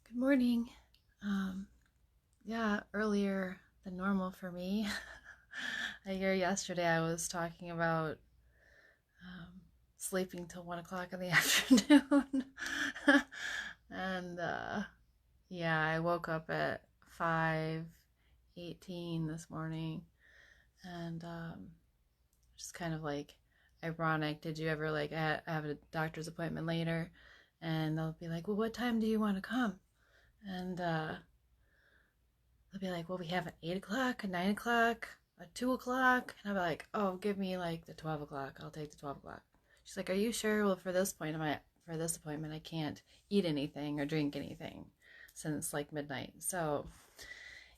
Good morning. Yeah, earlier than normal for me. I hear yesterday I was talking about um, sleeping till 1 o'clock in the afternoon. and yeah, I woke up at 5:18 this morning, and just kind of like ironic. Did you ever like I have a doctor's appointment later, and they'll be like, "Well, what time do you want to come?" And they'll be like, well, we have an 8 o'clock, a 9 o'clock, a 2 o'clock. And I'll be like, oh, give me like the 12 o'clock. I'll take the 12 o'clock. She's like, are you sure? Well, for this appointment, I can't eat anything or drink anything since like midnight. So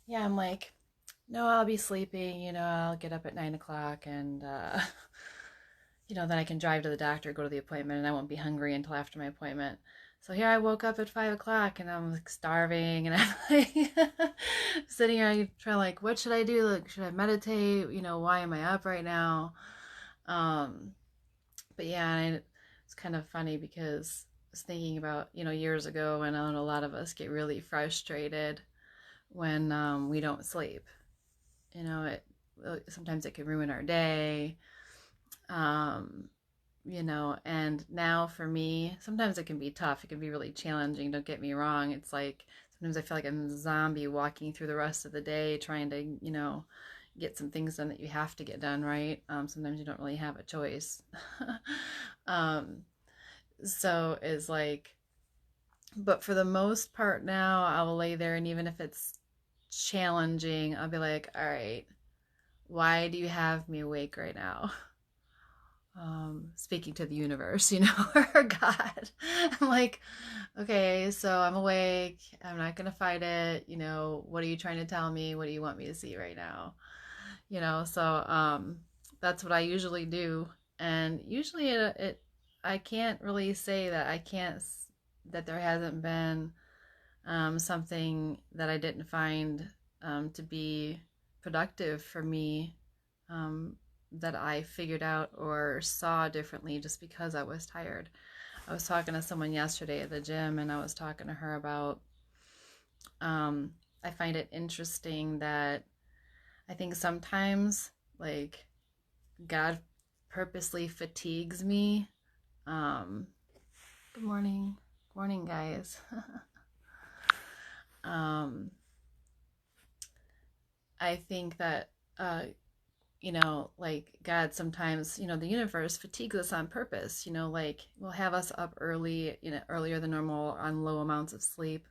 yeah, I'm like, no, I'll be sleeping. I'll get up at 9 o'clock and, then I can drive to the doctor, go to the appointment, and I won't be hungry until after my appointment. So here I woke up at 5 o'clock and I'm like starving and I'm like sitting here trying like, what should I do? Like, should I meditate? Why am I up right now? Um, but yeah, it's kind of funny because I was thinking about, years ago when a lot of us get really frustrated when we don't sleep. It sometimes it can ruin our day. Um, and now for me, sometimes it can be tough. It can be really challenging. Don't get me wrong. It's like sometimes I feel like I'm a zombie walking through the rest of the day trying to, get some things done that you have to get done, right? Sometimes you don't really have a choice. um, so it's like, but for the most part now, I will lay there, and even if it's challenging, I'll be like, all right, why do you have me awake right now? Speaking to the universe, or God. I'm like, okay, so I'm awake. I'm not going to fight it. What are you trying to tell me? What do you want me to see right now? So that's what I usually do. And usually I can't really say that that there hasn't been something that I didn't find to be productive for me, um, that I figured out or saw differently just because I was tired. I was talking to someone yesterday at the gym, and I was talking to her about, I find it interesting that I think sometimes, like, God purposely fatigues me. Um, Good morning. Good morning, guys. um, I think that, like God sometimes, the universe fatigues us on purpose, like will have us up early, earlier than normal on low amounts of sleep,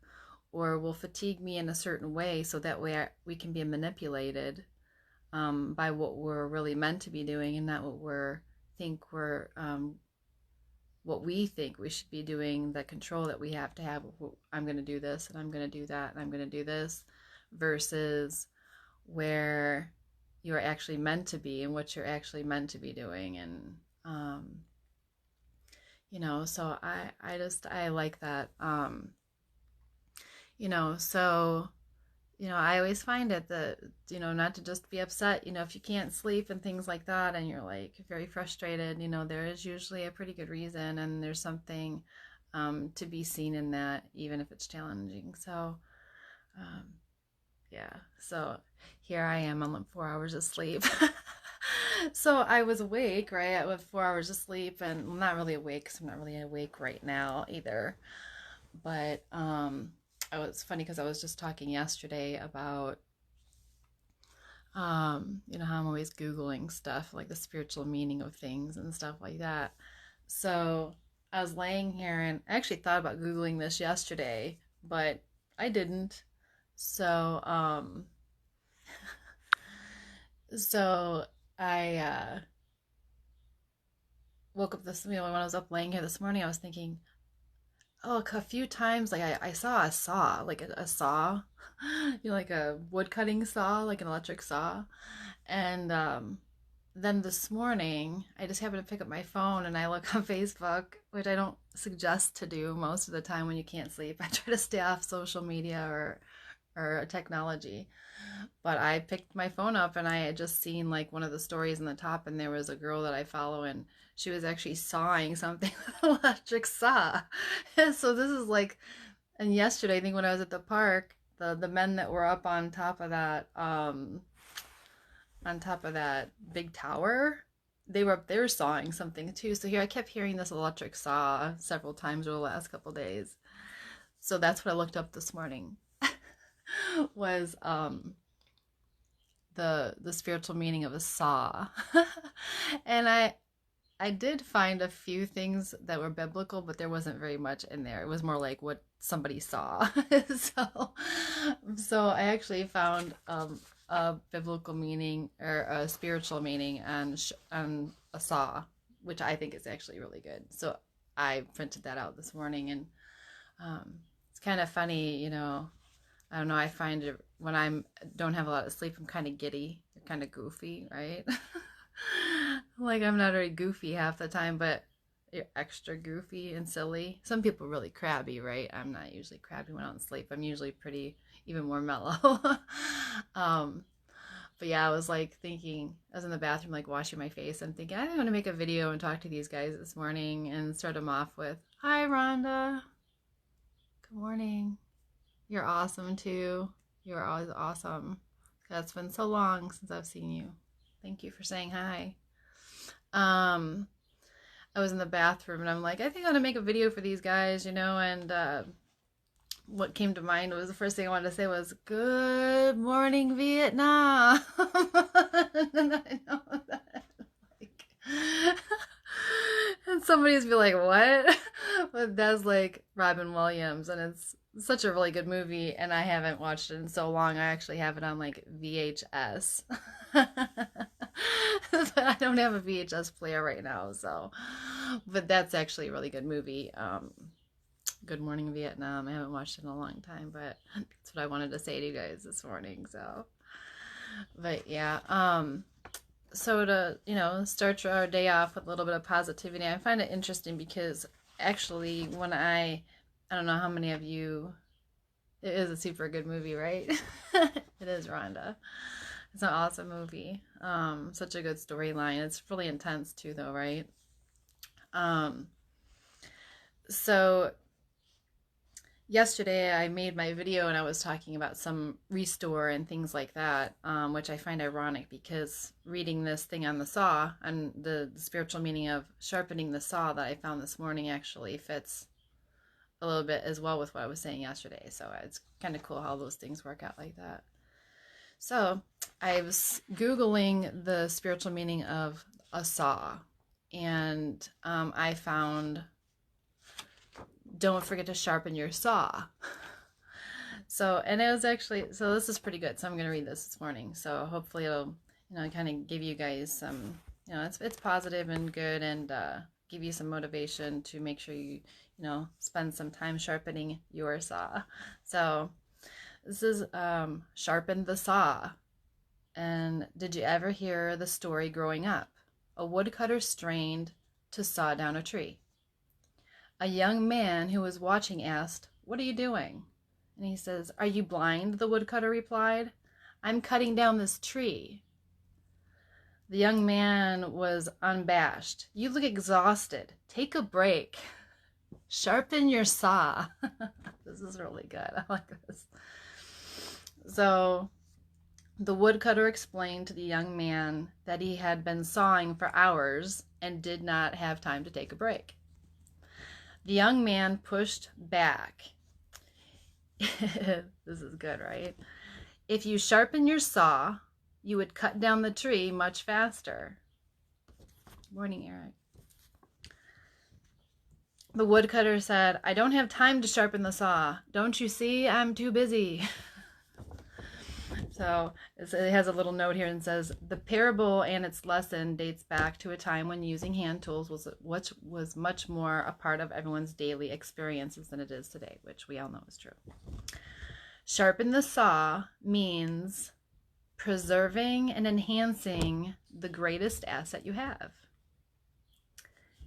or will fatigue me in a certain way so that way we can be manipulated by what we're really meant to be doing and not what we think we should be doing, the control that we have to have. I'm going to do this and I'm going to do that and I'm going to do this, versus where you're actually meant to be and what you're actually meant to be doing. And so I like that. So I always find it that, not to just be upset, if you can't sleep and things like that and you're like very frustrated, there is usually a pretty good reason, and there's something to be seen in that, even if it's challenging. So um, yeah, so here I am on like 4 hours of sleep. So I was awake, right, with 4 hours of sleep, and I'm not really awake because I'm not really awake right now either. But I was funny because I was just talking yesterday about, how I'm always Googling stuff like the spiritual meaning of things and stuff like that. So I was laying here and I actually thought about Googling this yesterday, but I didn't. So, so I woke up when I was up laying here this morning, I was thinking, oh, a few times, like I saw a saw, like a saw, like a wood cutting saw, like an electric saw. And then this morning, I just happened to pick up my phone and I look on Facebook, which I don't suggest to do most of the time when you can't sleep. I try to stay off social media or technology. But I picked my phone up and I had just seen like one of the stories in the top, and there was a girl that I follow, and she was actually sawing something with an electric saw. And so this is like, And yesterday, I think when I was at the park, the men that were up on top of that big tower, they were sawing something too. So here I kept hearing this electric saw several times over the last couple days. So that's what I looked up this morning was the spiritual meaning of a saw. And I did find a few things that were biblical, but there wasn't very much in there. It was more like what somebody saw. So I actually found a biblical meaning or a spiritual meaning on a saw, which I think is actually really good. So I printed that out this morning, and it's kind of funny, you know. I don't know. I find it when don't have a lot of sleep, I'm kind of giddy, kind of goofy, right? Like I'm not very goofy half the time, but you're extra goofy and silly. Some people are really crabby, right? I'm not usually crabby when I don't sleep. I'm usually pretty, even more mellow. But yeah, I was like thinking, I was in the bathroom like washing my face. I'm thinking, I want to make a video and talk to these guys this morning and start them off with, "Hi, Rhonda. Good morning. You're awesome too. You're always awesome. It's been so long since I've seen you. Thank you for saying hi." I was in the bathroom and I'm like, I think I want to make a video for these guys, you know, and what came to mind was the first thing I wanted to say was, "Good morning, Vietnam." And I know that, like, and somebody's be like, "What?" But that's like Robin Williams, and it's such a really good movie, and I haven't watched it in so long. I actually have it on like VHS. But I don't have a VHS player right now, so. But that's actually a really good movie. Good Morning Vietnam. I haven't watched it in a long time, but that's what I wanted to say to you guys this morning. So, but yeah, so to, you know, start our day off with a little bit of positivity, I find it interesting because actually when I don't know how many of you, it is a super good movie, right? It is, Rhonda. It's an awesome movie. Such a good storyline. It's really intense too, though, right? So yesterday I made my video and I was talking about some restore and things like that, which I find ironic because reading this thing on the saw and the spiritual meaning of sharpening the saw that I found this morning actually fits a little bit as well with what I was saying yesterday. So it's kind of cool how those things work out like that. So I was Googling the spiritual meaning of a saw, and I found, "Don't forget to sharpen your saw." So, and it was actually, so this is pretty good. So I'm going to read this morning. So hopefully it'll, you know, kind of give you guys some, you know, it's positive and good, and give you some motivation to make sure you know, spend some time sharpening your saw. So this is Sharpen the Saw. And did you ever hear the story growing up? A woodcutter strained to saw down a tree. A young man who was watching asked, "What are you doing?" And he says, "Are you blind?" The woodcutter replied. "I'm cutting down this tree." The young man was unabashed. "You look exhausted. Take a break. Sharpen your saw." This is really good. I like this. So the woodcutter explained to the young man that he had been sawing for hours and did not have time to take a break. The young man pushed back. This is good, right? "If you sharpen your saw, you would cut down the tree much faster." Morning, Eric. The woodcutter said, "I don't have time to sharpen the saw. Don't you see? I'm too busy." So it has a little note here and says, "The parable and its lesson dates back to a time when using hand tools was much more a part of everyone's daily experiences than it is today," which we all know is true. Sharpen the saw means preserving and enhancing the greatest asset you have,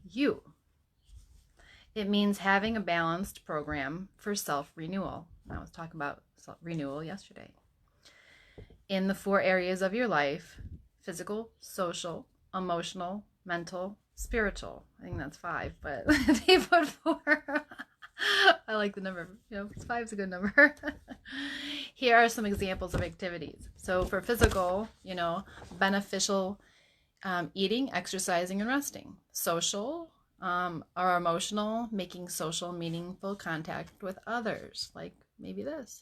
you. It means having a balanced program for self-renewal. I was talking about renewal yesterday. In the 4 areas of your life: physical, social, emotional, mental, spiritual. I think that's 5, but they put 4. I like the number, 5's a good number. Here are some examples of activities. So for physical, beneficial eating, exercising, and resting. Social or emotional, making social, meaningful contact with others, like maybe this.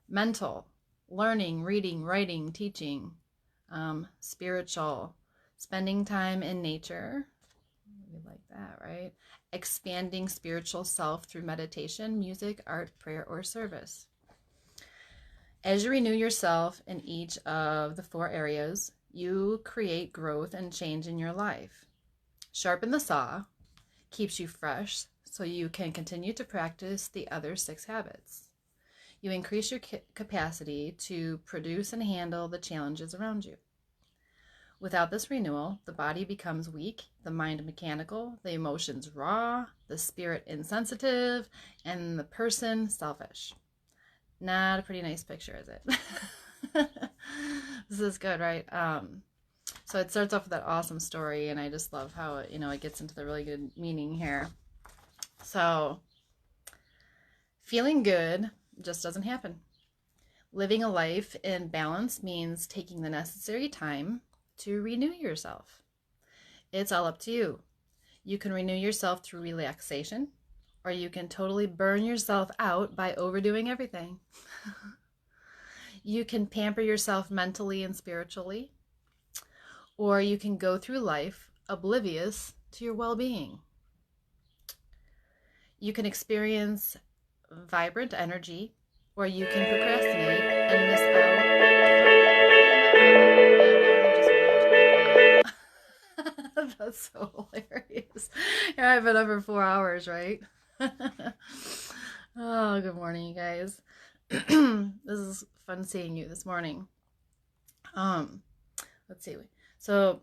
Mental, learning, reading, writing, teaching. Spiritual, spending time in nature. We like that, right? Expanding spiritual self through meditation, music, art, prayer, or service. As you renew yourself in each of the 4 areas, you create growth and change in your life. Sharpen the saw keeps you fresh so you can continue to practice the other 6 habits. You increase your capacity to produce and handle the challenges around you. Without this renewal, the body becomes weak, the mind mechanical, the emotions raw, the spirit insensitive, and the person selfish. Not a pretty nice picture, is it? This is good, right? So it starts off with that awesome story, and I just love how it gets into the really good meaning here. So, feeling good just doesn't happen. Living a life in balance means taking the necessary time to renew yourself. It's all up to you. You can renew yourself through relaxation, or you can totally burn yourself out by overdoing everything. You can pamper yourself mentally and spiritually, or you can go through life oblivious to your well-being. You can experience vibrant energy, or you can procrastinate and miss out. That's so hilarious. Yeah, I've been up for 4 hours, right? Oh, good morning, you guys. This is fun seeing you this morning. Let's see. So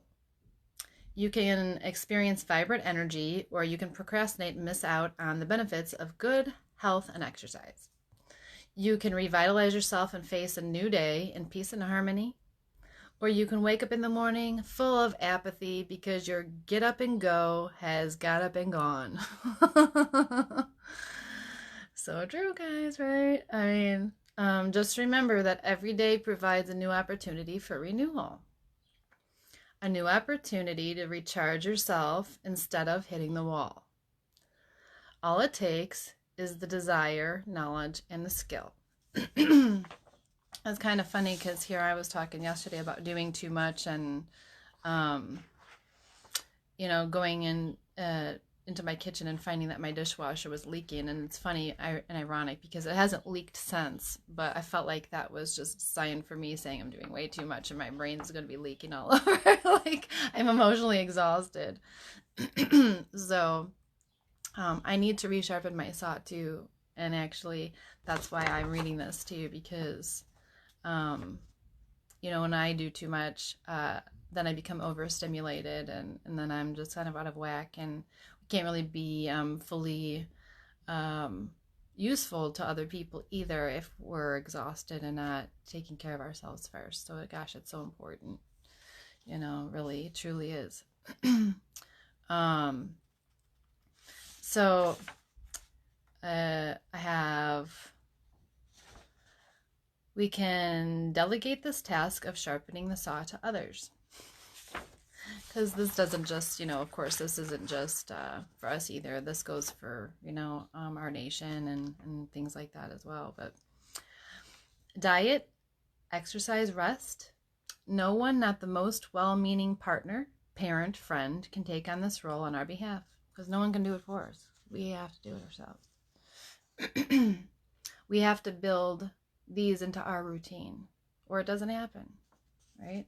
you can experience vibrant energy, or you can procrastinate and miss out on the benefits of good health and exercise. You can revitalize yourself and face a new day in peace and harmony, or you can wake up in the morning full of apathy because your get up and go has got up and gone. So true, guys, right? I mean, just remember that every day provides a new opportunity for renewal. A new opportunity to recharge yourself instead of hitting the wall. All it takes is the desire, knowledge, and the skill. It's kind of funny because here I was talking yesterday about doing too much and, going into my kitchen and finding that my dishwasher was leaking. And it's funny and ironic because it hasn't leaked since, but I felt like that was just a sign for me saying I'm doing way too much and my brain's going to be leaking all over. Like I'm emotionally exhausted. So I need to resharpen my saw too. And actually that's why I'm reading this too, because when I do too much, then I become overstimulated and then I'm just kind of out of whack and can't really be fully useful to other people either if we're exhausted and not taking care of ourselves first. So gosh, it's so important, really, it truly is. So we can delegate this task of sharpening the saw to others. Because this doesn't just, of course, this isn't just for us either. This goes for, our nation and things like that as well. But diet, exercise, rest. No one, not the most well-meaning partner, parent, friend, can take on this role on our behalf. Because no one can do it for us. We have to do it ourselves. We have to build these into our routine, or it doesn't happen, right?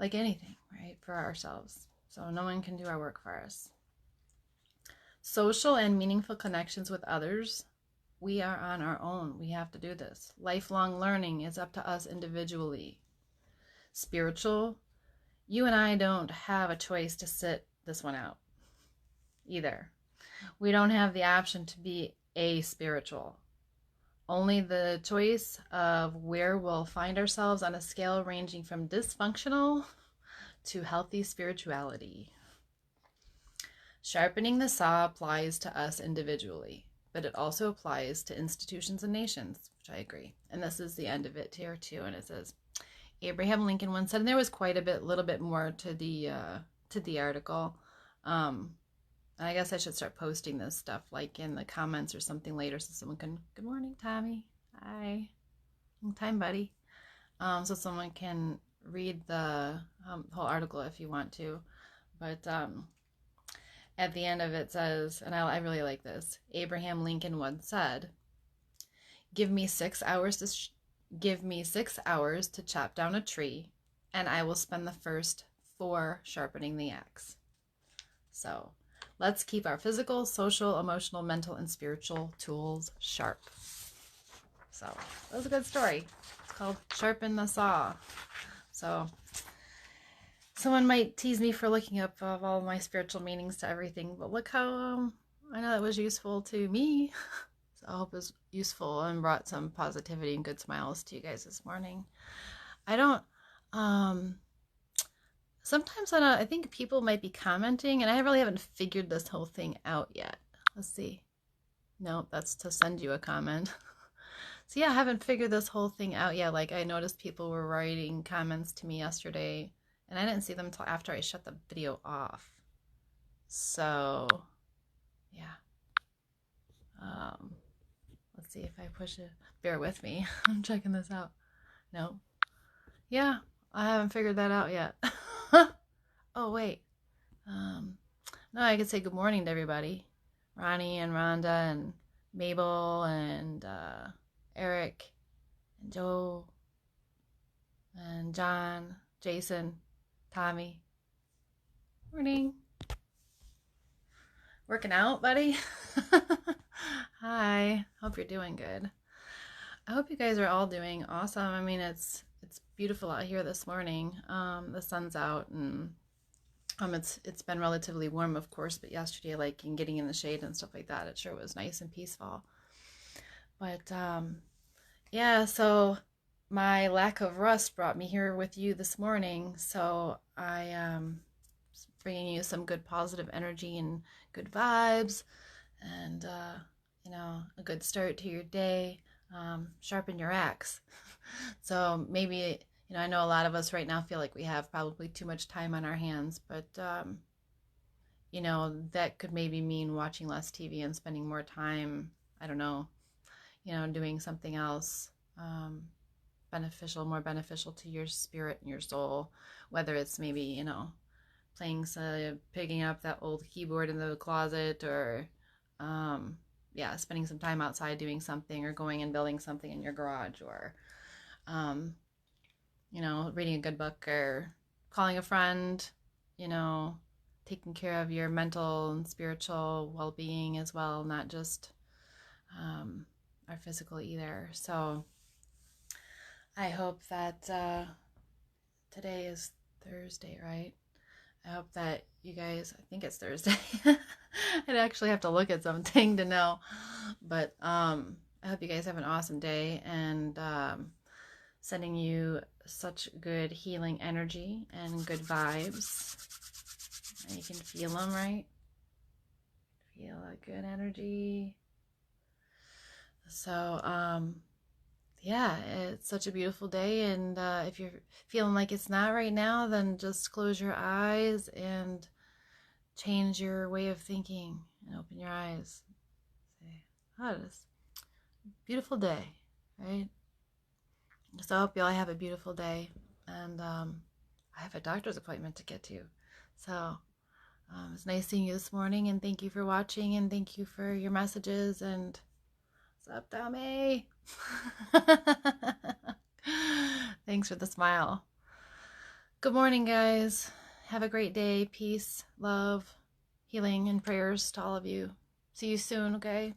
Like anything, right? For ourselves. So no one can do our work for us. Social and meaningful connections with others. We are on our own. We have to do this. Lifelong learning is up to us individually. Spiritual. You and I don't have a choice to sit this one out either. We don't have the option to be aspiritual. Only the choice of where we'll find ourselves on a scale ranging from dysfunctional to healthy spirituality. Sharpening the saw applies to us individually, but it also applies to institutions and nations, which I agree. And this is the end of it here too, and it says Abraham Lincoln once said, and there was quite a little bit more to the article. I guess I should start posting this stuff like in the comments or something later, so someone can. Good morning, Tommy. Hi, long time, buddy. So someone can read the whole article if you want to, but at the end of it says, and I really like this. Abraham Lincoln once said, "Give me 6 hours to chop down a tree, and I will spend the first 4 sharpening the axe." So let's keep our physical, social, emotional, mental, and spiritual tools sharp. So that was a good story. It's called Sharpen the Saw. So someone might tease me for looking up all my spiritual meanings to everything, but look how I know that was useful to me. So I hope it was useful and brought some positivity and good smiles to you guys this morning. I don't, sometimes I think people might be commenting, and I really haven't figured this whole thing out yet. Let's see. No, that's to send you a comment. So yeah, I haven't figured this whole thing out yet. Like I noticed people were writing comments to me yesterday, and I didn't see them until after I shut the video off. So yeah. Let's see if I push it. Bear with me. I'm checking this out. No. Yeah, I haven't figured that out yet. Oh, wait. No, I could say good morning to everybody. Ronnie and Rhonda and Mabel and Eric and Joe and John, Jason, Tommy. Morning. Working out, buddy? Hi. Hope you're doing good. I hope you guys are all doing awesome. I mean, it's beautiful out here this morning. The sun's out, and it's been relatively warm, of course, but yesterday, like in getting in the shade and stuff like that, it sure was nice and peaceful. But yeah, so my lack of rest brought me here with you this morning. So I bringing you some good positive energy and good vibes, and a good start to your day. Sharpen your axe. So maybe, I know a lot of us right now feel like we have probably too much time on our hands, but that could maybe mean watching less TV and spending more time, I don't know, doing something else more beneficial to your spirit and your soul, whether it's maybe, picking up that old keyboard in the closet, or spending some time outside doing something, or going and building something in your garage, or reading a good book, or calling a friend, taking care of your mental and spiritual well-being as well, not just our physical either. So I hope that today is Thursday, right? I hope that you guys, I think it's Thursday. I'd actually have to look at something to know. But I hope you guys have an awesome day, and sending you such good healing energy and good vibes. And you can feel them, right? Feel a good energy. So, yeah, it's such a beautiful day, and if you're feeling like it's not right now, then just close your eyes and change your way of thinking and open your eyes. Say, oh, it is a beautiful day, right? So I hope you all have a beautiful day, and I have a doctor's appointment to get to. So it's nice seeing you this morning, and thank you for watching, and thank you for your messages, and what's up, Tommy? Thanks for the smile. Good morning, guys. Have a great day. Peace, love, healing, and prayers to all of you. See you soon, okay?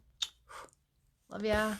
Love ya.